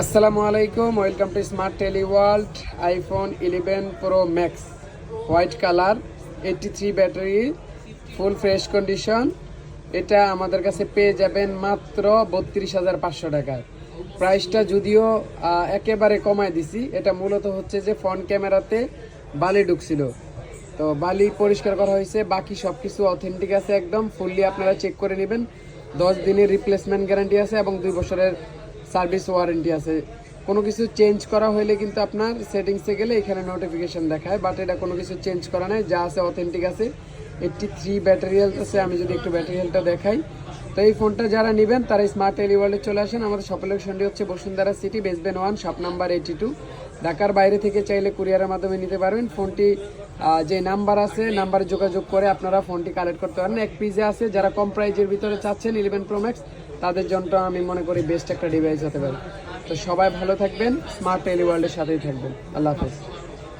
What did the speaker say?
আসসালামু আলাইকুম, welcome to smart tele world. IPhone 11 pro max white colour, 83 battery, full fresh condition. এটা আমাদের কাছে পেয়ে যাবেন মাত্র 32,500 টাকায়। প্রাইসটা যদিও একেবারে কমায় দিছি, এটা মূলত হচ্ছে যে ফ্রন্ট ক্যামেরাতে বালি ঢুকছিল, তো বালি পরিষ্কার করা হয়েছে, বাকি সব কিছু অথেন্টিক আছে, একদম ফুললি আপনারা চেক করে নেবেন। 10 দিনের রিপ্লেসমেন্ট গ্যারান্টি আছে এবং 2 বছরের সার্ভিস ওয়ারেন্টি আছে। কোনো কিছু চেঞ্জ করা হলে কিন্তু আপনার সেটিংসে গেলে এখানে নোটিফিকেশন দেখায়, বাট এটা কোনো কিছু চেঞ্জ করা নাই, যা আছে অথেন্টিক আছে। 83 ব্যাটারি হেলথ আছে। আমি যদি একটু ব্যাটারি হেলথটা দেখাই, তো এই ফোনটা যারা নেবেন তারা স্মার্ট টেলি ওয়ার্ল্ডে চলে আসেন। আমাদের শপের লোকেশনটি হচ্ছে বসুন্ধরা সিটি, বেসবেন 1, শপ নাম্বার 82। ঢাকার বাইরে থেকে চাইলে কুরিয়ারের মাধ্যমে নিতে পারবেন। ফোনটি যে নাম্বার আছে, নাম্বারে যোগাযোগ করে আপনারা ফোনটি কালেক্ট করতে পারেন। এক পিসে আছে, যারা কম প্রাইজের ভিতরে চাচ্ছেন 11 প্রো ম্যাক্স, তাদের জন্য আমি মনে করি বেস্ট একটা ডিভাইস হতে পারে। তো সবাই ভালো থাকবেন, স্মার্ট টেলি ওয়ার্ল্ডের সাথেই থাকবেন। আল্লাহ হাফেজ।